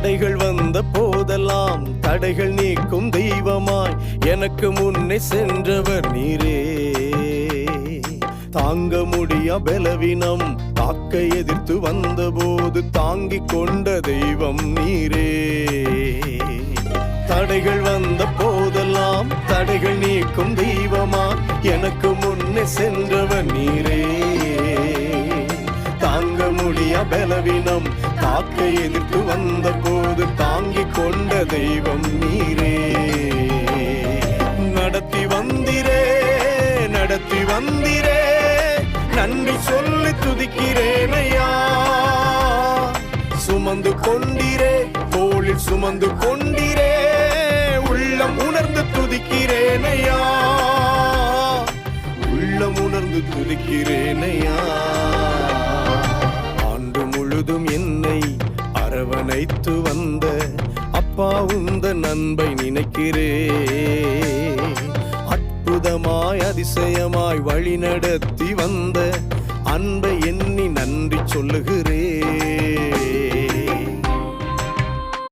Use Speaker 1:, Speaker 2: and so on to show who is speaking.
Speaker 1: தடைகள் வந்த போதெல்லாம் தடைகள் நீக்கும் தெய்வமாய் எனக்கு முன்னே சென்றவர் நீரே. தாங்க முடியா பலவீனம் தாக்க எதிர்த்து வந்த போது தாங்கிக் கொண்ட தெய்வம் நீரே. தடைகள் வந்த போதெல்லாம் தடைகள் நீக்கும் தெய்வமாய் எனக்கு முன்னே சென்றவர் நீரே. தாங்க முடியா பலவீனம் தாக்க எதிர்த்து வந்த போது தாங்கிக் கொண்ட தெய்வம் நீரே. நடத்தி வந்திரே நடத்தி வந்திரே நன்றி சொல்லி துதிக்கிறேன் ஐயா. சுமந்து கொண்டிரே தோளில் சுமந்து கொண்டிரே உள்ளம் உணர்ந்து துதிக்கிறேன் ஐயா. உள்ளம் உணர்ந்து துதிக்கிறேன் ஐயா. ஆண்டு முழுதும் என்னை அரவணைத்து வந்த அப்பா உந்த நண்பை நினைக்கிறே. அற்புதமாய் அதிசயமாய் வழி நடத்தி வந்த அன்பை எண்ணி நன்றி சொல்லுகிறே.